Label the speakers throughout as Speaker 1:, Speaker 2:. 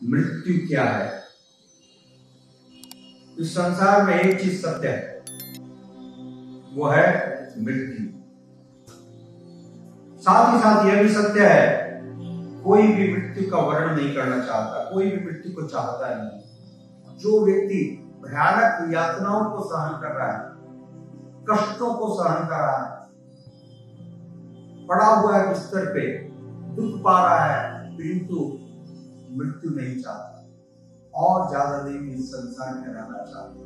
Speaker 1: मृत्यु क्या है। इस संसार में एक चीज सत्य है, वो है मृत्यु। साथ ही साथ यह भी सत्य है, कोई भी मृत्यु का वर्णन नहीं करना चाहता, कोई भी मृत्यु को चाहता नहीं। जो व्यक्ति भयानक यातनाओं को सहन कर रहा है, कष्टों को सहन कर रहा है, पड़ा हुआ है बिस्तर पे, दुख पा रहा है, किंतु मृत्यु नहीं चाहता और ज्यादा दिन इस संसार में रहना चाहता।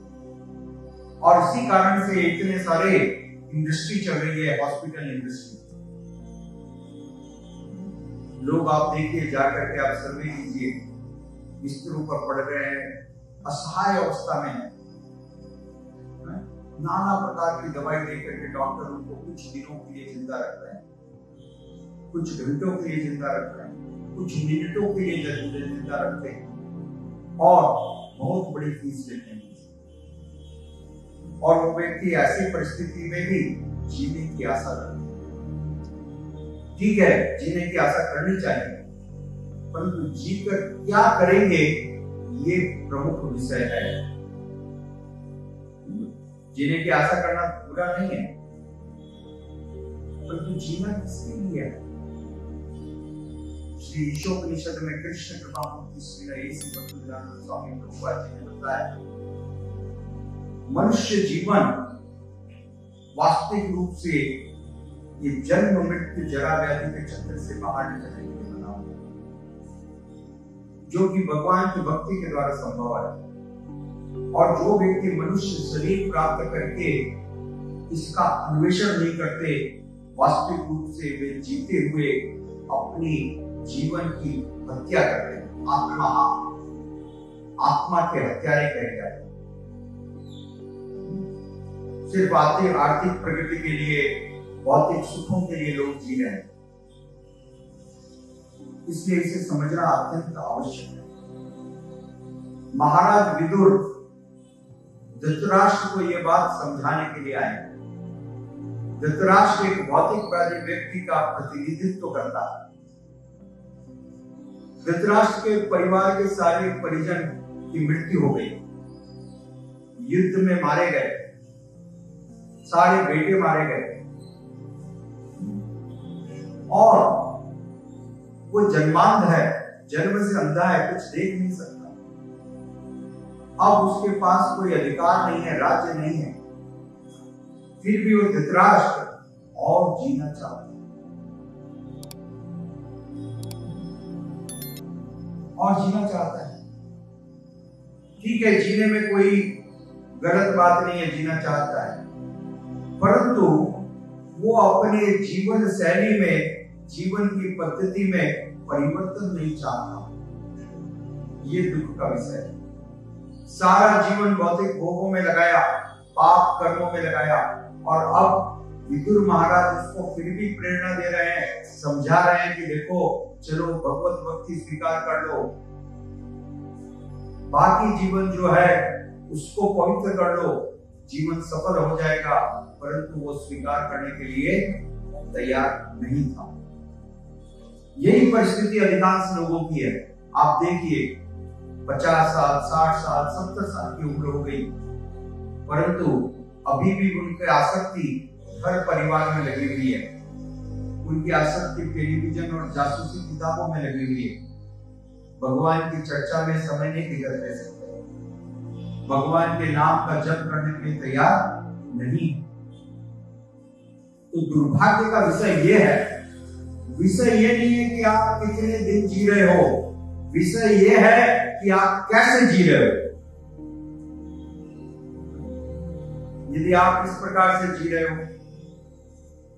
Speaker 1: और इसी कारण से इतने सारे इंडस्ट्री चल रही है, हॉस्पिटल इंडस्ट्री। लोग आप देखिए, जाकर के आप सर्वे कीजिए, बिस्तरों पर पड़ गए हैं, असहाय अवस्था में है, नाना प्रकार की दवाई देकर के डॉक्टर उनको कुछ दिनों के लिए जिंदा रख रहे हैं, कुछ घंटों के लिए जिंदा रख रहे हैं, कुछ मिनटों के लिए जिंदा रखते हैं और बहुत बड़ी फीस लेते हैं। और वो व्यक्ति ऐसी परिस्थिति में भी जीने की आशा रखते हैं। ठीक है, जीने की आशा करनी चाहिए, परंतु जीकर क्या करेंगे ये प्रमुख विषय है। जीने की आशा करना बुरा नहीं है, परंतु जीना किसके लिए है। श्री ईशोपनिषद में कृष्ण कृपामूर्ति श्री ऐसी भक्तिवेदांत स्वामी प्रभुपाद जी ने बताया, मनुष्य जीवन वास्तविक रूप से ये जन्म मृत्यु जरा व्याधि के चक्कर से बाहर निकलने के लिए बना हुआ, जो कि भगवान की भक्ति के द्वारा संभव है। और जो व्यक्ति मनुष्य शरीर प्राप्त करके इसका अन्वेषण नहीं करते, वास्तविक रूप से वे जीते हुए अपनी जीवन की हत्या करते हैं। आत्मा के हत्यारे कहे जाते हैं। सिर्फ आर्थिक प्रगति के लिए, भौतिक सुखों के लिए लोग जी रहे हैं, इसलिए इसे समझना अत्यंत आवश्यक है। महाराज विदुर धृतराष्ट्र को यह बात समझाने के लिए आए। धृतराष्ट्र एक भौतिकवादी व्यक्ति का प्रतिनिधित्व करता है। धृतराष्ट्र के परिवार के सारे परिजन की मृत्यु हो गई, युद्ध में मारे गए, सारे बेटे मारे गए और वो जन्मांध है, जन्म से अंधा है, कुछ देख नहीं सकता। अब उसके पास कोई अधिकार नहीं है, राज्य नहीं है, फिर भी वो धृतराष्ट्र और जीना चाहता है और जीना चाहता है। ठीक है, जीने में कोई गलत बात नहीं है, जीना चाहता है, परंतु वो अपने जीवन शैली में, जीवन की पद्धति में परिवर्तन नहीं चाहता। ये दुख का विषय है। सारा जीवन भौतिक भोगों में लगाया, पाप कर्मों में लगाया, और अब विदुर महाराज उसको फिर भी प्रेरणा दे रहे हैं, समझा रहे हैं कि देखो, चलो भगवत भक्ति स्वीकार कर लो, बाकी जीवन जो है उसको पवित्र कर लो, जीवन सफल हो जाएगा। परंतु वो स्वीकार करने के लिए तैयार नहीं था। यही परिस्थिति अधिकांश लोगों की है। आप देखिए, 50 साल, 60 साल, 70 साल की उम्र हो गई, परंतु अभी भी उनकी आसक्ति घर परिवार में लगी हुई है, उनकी आसक्ति टेलीविजन और जासूसी किताबों में लगी हुई है। भगवान की चर्चा में समय नहीं गुजरते सकते, भगवान के नाम का जप करने के लिए तैयार नहीं। तो दुर्भाग्य का विषय ये है, विषय ये नहीं है कि आप कितने दिन जी रहे हो, विषय ये है कि आप कैसे जी रहे हो। यदि आप इस प्रकार से जी रहे हो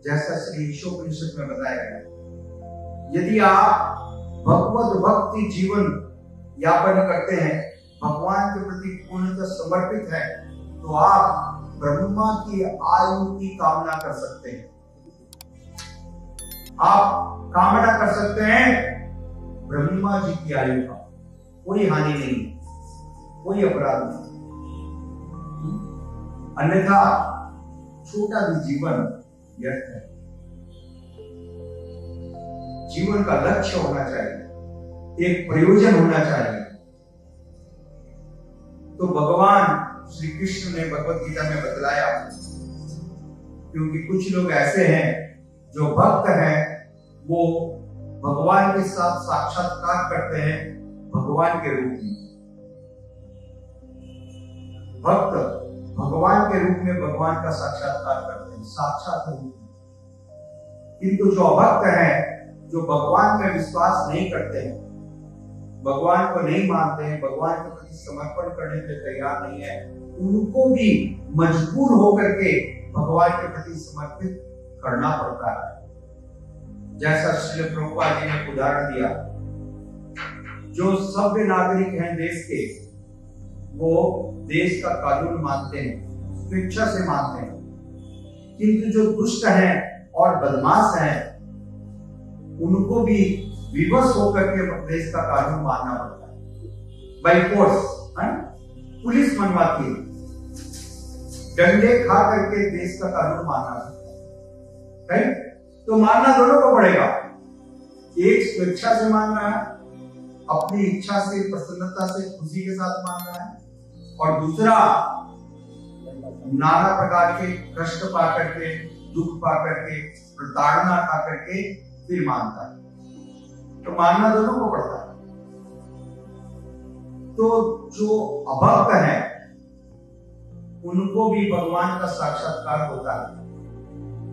Speaker 1: जैसा श्री ईशोपनिषद में बताया गया, यदि आप भगवत भक्ति जीवन यापन करते हैं, भगवान के प्रति पूर्णतः समर्पित है, तो आप ब्रह्मा की आयु की कामना कर सकते हैं। आप कामना कर सकते हैं ब्रह्मा जी की आयु का, कोई हानि नहीं, कोई अपराध नहीं। अन्यथा छोटा भी जीवन व्यर्थ है। जीवन का लक्ष्य होना चाहिए, एक प्रयोजन होना चाहिए। तो भगवान श्री कृष्ण ने भगवत गीता में बतलाया, क्योंकि कुछ लोग ऐसे हैं जो भक्त हैं, वो भगवान के साथ साक्षात्कार करते हैं भगवान के रूप में। भक्त भगवान के रूप में भगवान का साक्षात्कार करते हैं, साक्षात रूप में। किंतु जो अभक्त हैं, जो भगवान में विश्वास नहीं करते हैं, भगवान को नहीं मानते हैं, भगवान के प्रति समर्पण करने के तैयार नहीं है, उनको भी मजबूर होकर के भगवान के प्रति समर्पित करना पड़ता है। जैसा श्री प्रभुपाद जी ने उदाहरण दिया, जो सभ्य नागरिक हैं देश के, वो देश का कानून मानते हैं, स्वेच्छा से मानते हैं, किंतु जो दुष्ट हैं और बदमाश हैं, उनको भी विवश होकर के देश का कानून मानना पड़ता है, बाई फोर्स। पुलिस मनवाती है, डंडे खा करके देश का कानून मानना पड़ता है। तो मानना दोनों को पड़ेगा। एक स्वेच्छा से मानना है, अपनी इच्छा से, प्रसन्नता से, खुशी के साथ मानना है, और दूसरा नाना प्रकार के कष्ट पा करके, दुख पा करके, प्रताड़ना खा करके फिर मानता है। तो मानना दोनों को पड़ता है। तो जो अभक्त है, उनको भी भगवान का साक्षात्कार होता है,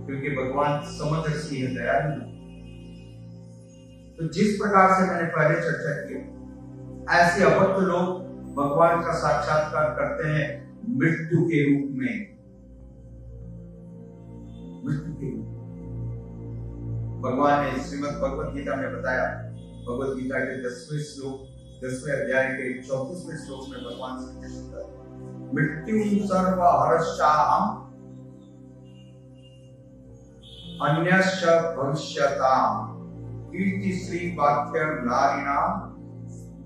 Speaker 1: क्योंकि भगवान समदर्शी है, दयालु है। तो जिस प्रकार से मैंने पहले चर्चा की, ऐसे अभक्त लोग भगवान का साक्षात्कार करते हैं मृत्यु के रूप में। मृत्यु के रूप में भगवान ने श्रीमद् भगवत गीता में बताया, भगवत गीता के 10वें अध्याय के 34वें श्लोक में भगवान श्री कृष्ण कहते, मृत्यु सर्व हर्षाहम अन्यश्च भविष्यताम कीर्ति श्री वाक्य नारिणाम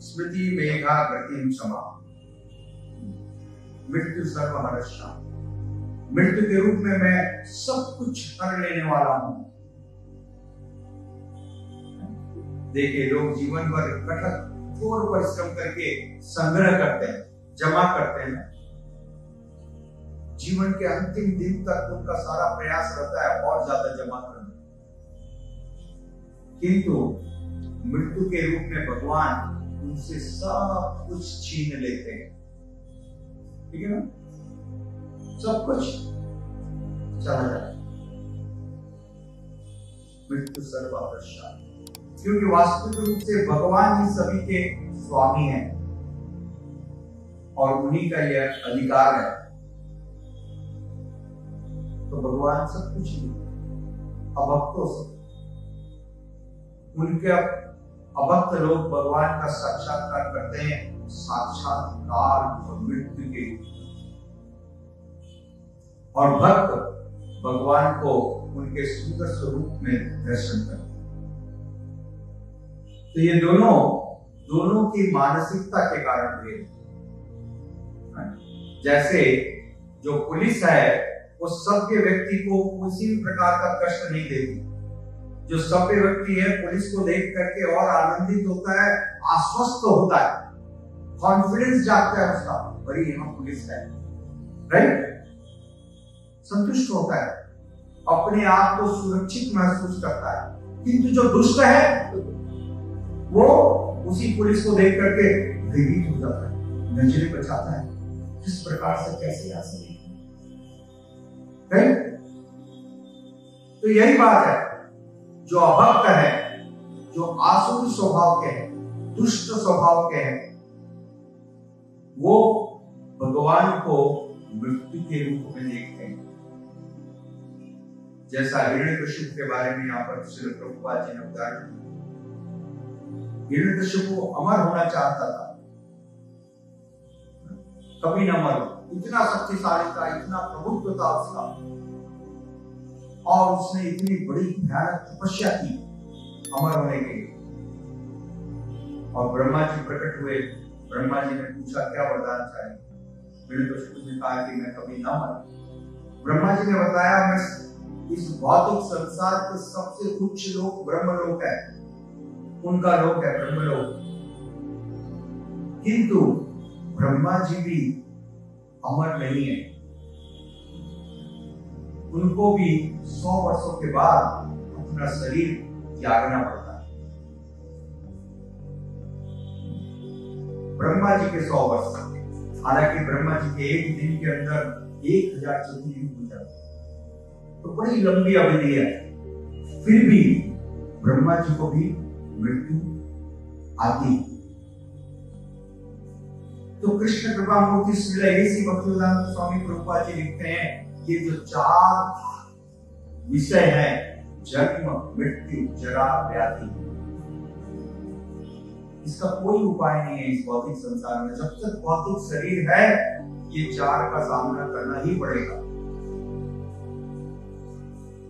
Speaker 1: स्मृति मेघा गतिम समा। मृत्यु सर्व हर्षा, मृत्यु के रूप में मैं सब कुछ हर लेने वाला हूं। देखिए, लोग जीवन भर कठोर परिश्रम करके संग्रह करते हैं, जमा करते हैं। जीवन के अंतिम दिन तक उनका सारा प्रयास रहता है और ज्यादा जमा करने, किंतु मृत्यु के रूप में भगवान उनसे सब कुछ छीन लेते हैं। ठीक है ना, सब कुछ चला जाता है। मृत्यु सर्वहर्षा, क्योंकि वास्तविक रूप से भगवान ही सभी के स्वामी हैं और उन्हीं का यह अधिकार है। तो भगवान सब कुछ ही, अभक्तों से, उनके अभक्त लोग भगवान का साक्षात्कार करते हैं साक्षात्कार और मृत्यु के, और भक्त भगवान को उनके सुंदर स्वरूप में दर्शन करते हैं। तो ये दोनों की मानसिकता के कारण हुए। जैसे जो पुलिस है, वो सभ्य व्यक्ति को किसी भी प्रकार का कष्ट नहीं देती। जो सभ्य व्यक्ति है, पुलिस को देख करके और आनंदित होता है, आश्वस्त होता है, कॉन्फिडेंस जागता है उसका, बड़ी यहाँ पुलिस है, राइट, संतुष्ट होता है, अपने आप को सुरक्षित महसूस करता है। किंतु जो दुष्ट है, वो उसी पुलिस को देख करके भयभीत हो जाता है, नजरें बचाता है, किस प्रकार से कैसे आ सके। तो यही बात है, जो अभक्त है, जो आसुरी स्वभाव के हैं, दुष्ट स्वभाव के हैं, वो भगवान को मृत्यु के रूप में देखते हैं। जैसा हिरण्यकशिपु के बारे में यहाँ पर श्री प्रभुपाद जी ने उदाहरण दिया। हिरण्यकशिपु अमर होना चाहता था, कभी न मरो, इतना शक्तिशाली था, इतना प्रभुत्व था उसका, और उसने इतनी बड़ी भयानक तपस्या की अमर होने के लिए। और ब्रह्मा जी प्रकट हुए, ब्रह्मा जी ने पूछा क्या वरदान चाहिए? हिरण्यकशिपु ने कहा कि मैं कभी ना मरूं। ब्रह्मा जी ने बताया, मैं इस भौतिक संसार के सबसे उच्च लोक ब्रह्मलोक है, उनका लोक है ब्रह्मलोक। किंतु ब्रह्मा जी भी अमर नहीं है, उनको भी 100 वर्षों के बाद अपना शरीर त्यागना पड़ता है। ब्रह्मा जी के 100 वर्ष, हालांकि ब्रह्मा जी के एक दिन के अंदर 1000 चतुर्युग हो जाते, तो बड़ी लंबी अवधि है। फिर भी ब्रह्मा जी को भी मृत्यु आती। तो कृष्ण कृपा मूर्ति श्रील ऐसी भक्तिवेदांत स्वामी प्रभुपाद जी लिखते हैं, ये जो 4 विषय है, जन्म मृत्यु जरा व्याधि, इसका कोई उपाय नहीं है इस भौतिक संसार में। जब तक भौतिक शरीर है, ये 4 का सामना करना ही पड़ेगा,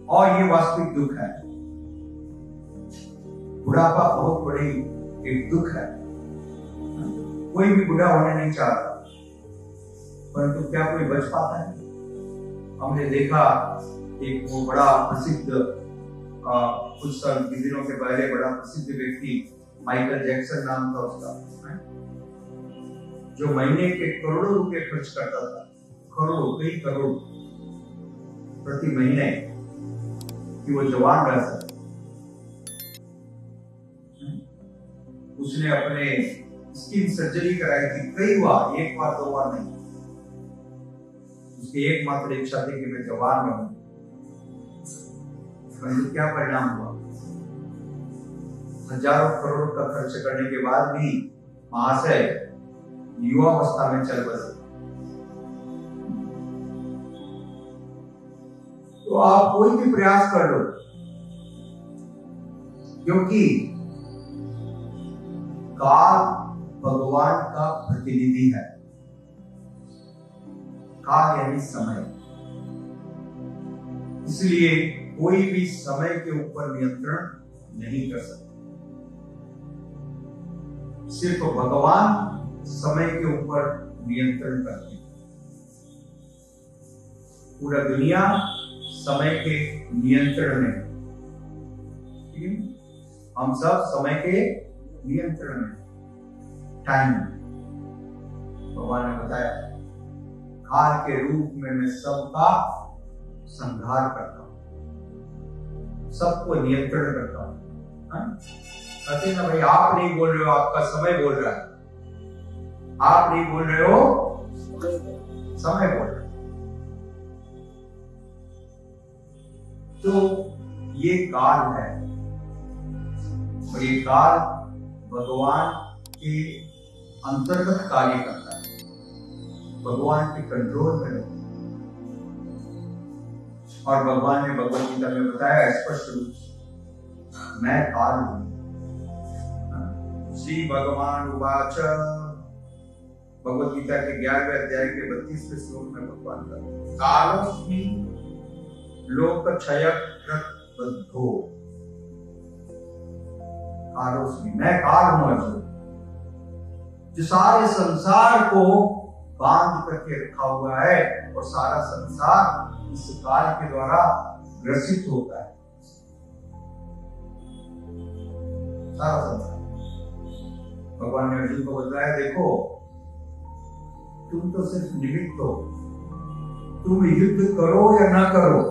Speaker 1: और ये वास्तविक दुख है। बुढ़ापा बहुत बड़ी एक दुख है, कोई भी बुढ़ा होने नहीं चाहता, परंतु क्या कोई बच पाता है? हमने देखा एक वो बड़ा प्रसिद्ध कुछ दिनों के पहले बड़ा प्रसिद्ध व्यक्ति माइकल जैक्सन नाम था उसका, जो महीने के करोड़ों रुपए खर्च करता था, करोड़ों, कई करोड़ प्रति महीने, कि वो जवान रह सके। उसने अपने स्किन सर्जरी कराई थी कई बार, 1 बार 2 बार नहीं। उसकी एकमात्र इच्छा थी कि मैं जवान रहूं, परंतु क्या परिणाम हुआ? हजारों करोड़ का खर्च करने के बाद भी महाशय युवावस्था में चल बसे। तो आप कोई भी प्रयास कर लो, क्योंकि काल भगवान का प्रतिनिधि है। काल यानी समय, इसलिए कोई भी समय के ऊपर नियंत्रण नहीं कर सकता। सिर्फ भगवान समय के ऊपर नियंत्रण करते हैं। पूरा दुनिया समय के नियंत्रण में, हम सब समय के नियंत्रण में, टाइम। भगवान ने बताया, काल के रूप में मैं सबका संहार करता हूं, सबको नियंत्रण करता हूं। कहते ना भाई, आप नहीं बोल रहे हो, आपका समय बोल रहा है। आप नहीं बोल रहे हो, समय बोल रहा है। तो ये काल है, और ये काल भगवान के अंतर्गत कार्य करता है, भगवान के कंट्रोल में रहता है। और भगवान ने भगवत गीता में बताया स्पष्ट रूप से, मैं काल हूं। श्री भगवान उवाच, भगवत गीता के 11वें अध्याय के 32वें श्लोक में भगवान का, कालोस्मि लोकक्षयकृत बद्धो। कालोस्मि, मैं काल हूं अर्जुन, जो सारे संसार को बांध करके रखा हुआ है, और सारा संसार इस काल के द्वारा ग्रसित होता है। सारा संसार। भगवान ने अर्जुन को बताया, देखो तुम तो सिर्फ निमित्त हो, तुम युद्ध करो या ना करो,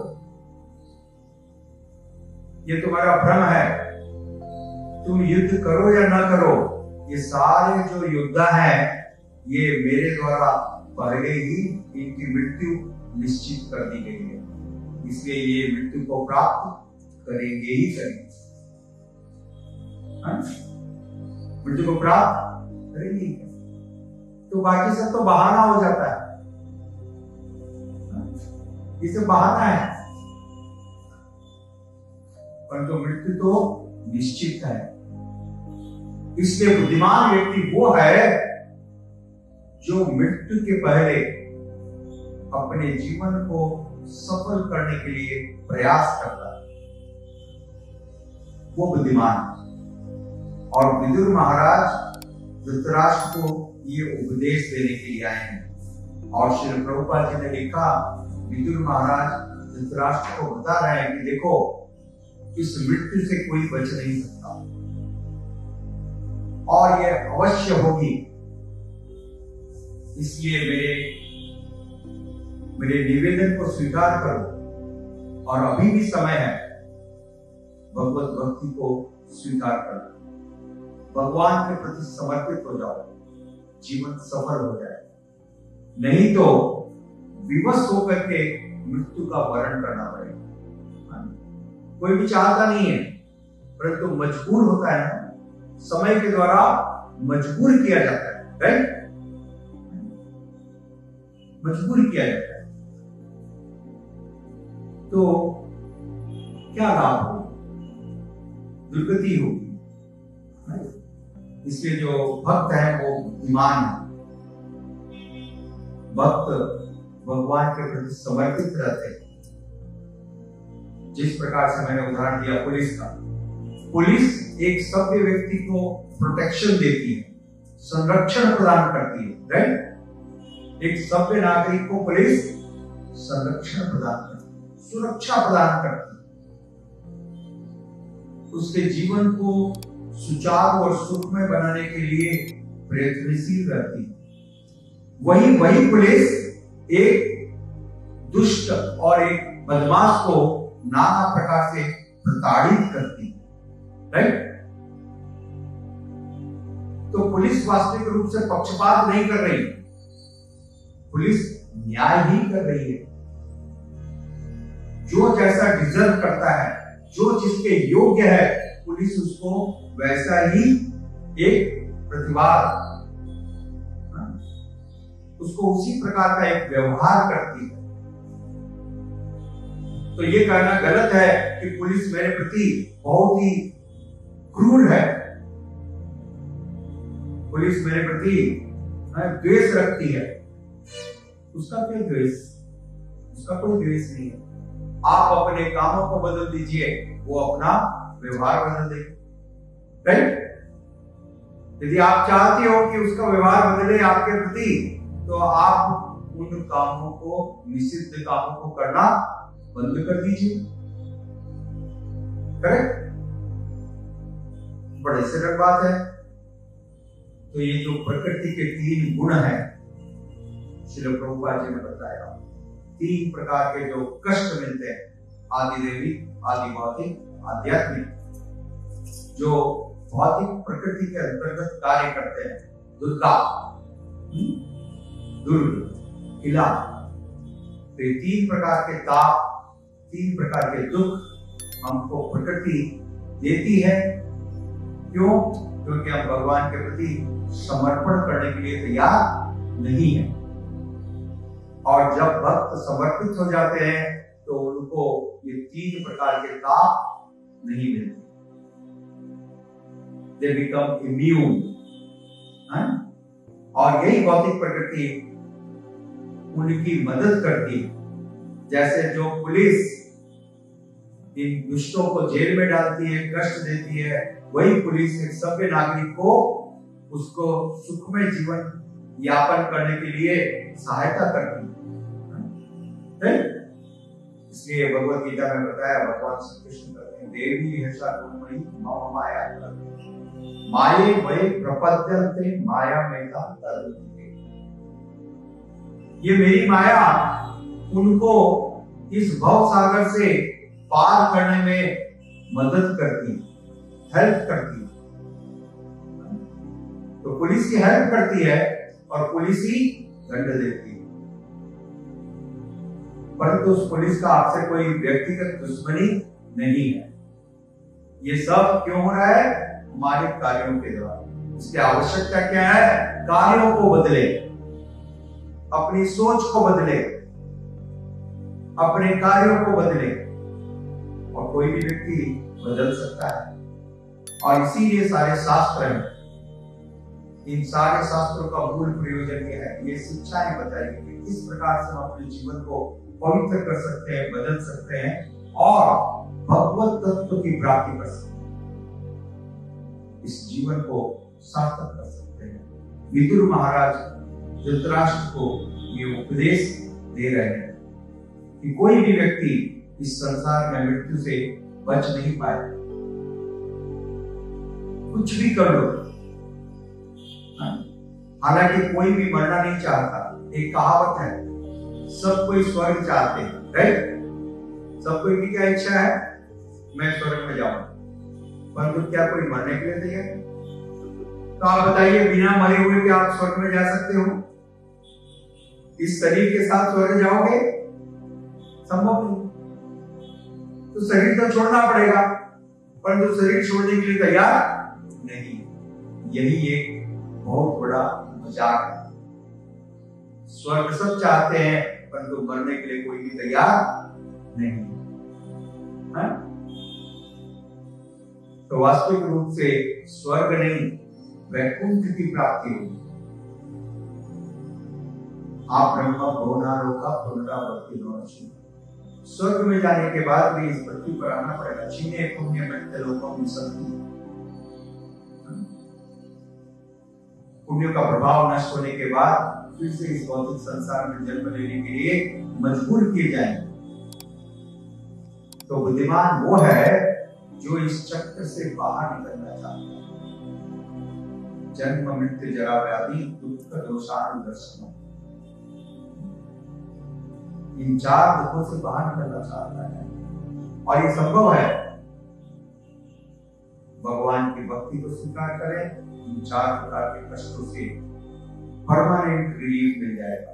Speaker 1: ये तुम्हारा भ्रम है। तुम युद्ध करो या ना करो, ये सारे जो योद्धा हैं, ये मेरे द्वारा पहले ही इनकी मृत्यु निश्चित कर दी गई है, इसलिए ये मृत्यु को प्राप्त करेंगे ही करेंगे। मृत्यु को प्राप्त करेंगे। तो बाकी सब तो बहाना हो जाता है, इसे बहाना है, परंतु मृत्यु तो निश्चित है। इसलिए बुद्धिमान व्यक्ति वो है जो मृत्यु के पहले अपने जीवन को सफल करने के लिए प्रयास करता है, वो बुद्धिमान। और विदुर महाराज धृतराष्ट्र को ये उपदेश देने के लिए आए हैं, और श्री प्रभुपाद जी ने लिखा, विदुर महाराज धृतराष्ट्र को बता रहे हैं कि देखो, इस मृत्यु से कोई बच नहीं सकता, और यह अवश्य होगी। इसलिए मेरे निवेदन को स्वीकार करो और अभी भी समय है भगवत भक्ति को स्वीकार करो। भगवान के प्रति समर्पित हो जाओ, जीवन सफल हो जाए। नहीं तो विवश होकर के मृत्यु का वरण करना पड़ेगा। कोई भी चाहता नहीं है, परंतु मजबूर होता है ना, समय के द्वारा मजबूर किया जाता है, राइट? मजबूर किया जाता है। तो क्या लाभ होगा? दुर्गति होगी। इसलिए जो भक्त है वो ईमान है। भक्त भगवान के प्रति समर्पित रहते हैं। जिस प्रकार से मैंने उदाहरण दिया पुलिस का, पुलिस एक सभ्य व्यक्ति को प्रोटेक्शन देती है, संरक्षण प्रदान करती है, राइट? एक सभ्य नागरिक को पुलिस संरक्षण प्रदान करती है, सुरक्षा प्रदान करती है, उसके जीवन को सुचारू और सुखमय बनाने के लिए प्रयत्नशील रहती है। वही पुलिस एक दुष्ट और एक बदमाश को नाना प्रकार से प्रताड़ित करती है, राइट? तो पुलिस वास्तविक रूप से पक्षपात नहीं कर रही, पुलिस न्याय ही कर रही है। जो जैसा डिजर्व करता है, जो जिसके योग्य है, पुलिस उसको वैसा ही एक प्रतिवाद, उसको उसी प्रकार का एक व्यवहार करती है। तो ये कहना गलत है कि पुलिस मेरे प्रति बहुत ही क्रूर है, पुलिस मेरे प्रति द्वेष रखती है। उसका क्या द्वेष? उसका कोई द्वेष नहीं है। आप अपने कामों को बदल दीजिए, वो अपना व्यवहार बदल देगी, राइट? यदि आप चाहते हो कि उसका व्यवहार बदले आपके प्रति, तो आप उन कामों को, निषिद्ध कामों को करना बंद कर दीजिए, करेक्ट? बड़े सरल बात है। तो ये जो प्रकृति के 3 गुण हैं, श्रील प्रभुपाद जी ने बताया, 3 प्रकार के जो कष्ट मिलते हैं, आदि देवी, आदि भौतिक, आध्यात्मिक, जो भौतिक प्रकृति के अंतर्गत कार्य करते हैं, दुर्गा, दुर्ग, किला, तो 3 प्रकार के ताप, 3 प्रकार के दुख हमको प्रकृति देती है। क्यों? क्योंकि हम भगवान के प्रति समर्पण करने के लिए तैयार नहीं है। और जब भक्त समर्पित हो जाते हैं तो उनको ये 3 प्रकार के ताप नहीं मिलते, they become immune। और यही भौतिक प्रकृति उनकी मदद करती है। जैसे जो पुलिस इन दुष्टों को जेल में डालती है, कष्ट देती है, वही पुलिस एक सभ्य नागरिक को उसको सुखमय जीवन यापन करने के लिए सहायता करती है। इसलिए भगवत गीता में बताया, भगवान श्री कृष्ण कहते हैं, देवी हर्षा गुणमयी मम माया माये वै प्रपद्यन्ते माया मेधा तरुते। ये मेरी माया उनको इस भव सागर से पार करने में मदद करती है, हेल्प करती है। तो पुलिस की हेल्प करती है और पुलिस ही दंड देती है। परंतु उस पुलिस का आपसे कोई व्यक्तिगत दुश्मनी नहीं है। ये सब क्यों हो रहा है? हमारे कार्यों के द्वारा। इसकी आवश्यकता क्या है? कार्यों को बदले, अपनी सोच को बदले, अपने कार्यों को बदले, और कोई भी व्यक्ति बदल सकता है। और इसीलिए सारे शास्त्र हैं। इन सारे शास्त्रों का मूल प्रयोजन यह है, ये शिक्षाएं बताई कि किस प्रकार से हम अपने जीवन को पवित्र कर सकते हैं, बदल सकते हैं और भगवत तत्व की प्राप्ति कर सकते हैं, इस जीवन को सार्थक कर सकते हैं। विदुर महाराज धृतराष्ट्र को ये उपदेश दे रहे हैं कि कोई भी व्यक्ति इस संसार में मृत्यु से बच नहीं पाए। कुछ भी कर लो, हालांकि कोई भी मरना नहीं चाहता। एक कहावत है, सब कोई स्वर्ग चाहते हैं, राइट? सब कोई की क्या इच्छा है? मैं स्वर्ग में जाऊं, परंतु क्या कोई मरने के लिए तैयार है? तो आप बताइए, बिना मरे हुए क्या आप स्वर्ग में जा सकते हो? इस शरीर के साथ स्वर्ग जाओगे? संभव नहीं। तो शरीर तो छोड़ना पड़ेगा, परंतु शरीर छोड़ने के लिए तैयार नहीं। यही एक बहुत बड़ा मजाक है। स्वर्ग सब चाहते हैं, परंतु मरने के लिए कोई भी तैयार नहीं है। तो वास्तविक रूप से स्वर्ग नहीं, वैकुंठ की प्राप्ति होगी। आप ब्रह्म भुवनालोका पुनरावर्ती नोचि। स्वर्ग में जाने के बाद भी इस पृथ्वी पर आना पड़ेगा। क्षीणे पुण्य मृत्युलोकों में सभी पुण्य का प्रभाव नष्ट होने के बाद फिर से इस भौतिक संसार में जन्म लेने के लिए मजबूर किए जाएंगे। तो बुद्धिमान वो है जो इस चक्र से बाहर निकलना चाहता है। जन्म मृत्यु जरा व्याधि दुख दोषानुदर्शन, इन चार दुखों से बाहर निकलना चाहता है। और ये संभव है, भगवान की भक्ति को स्वीकार करें, इन चार प्रकार के कष्टों से परमानेंट रिलीफ मिल जाएगा।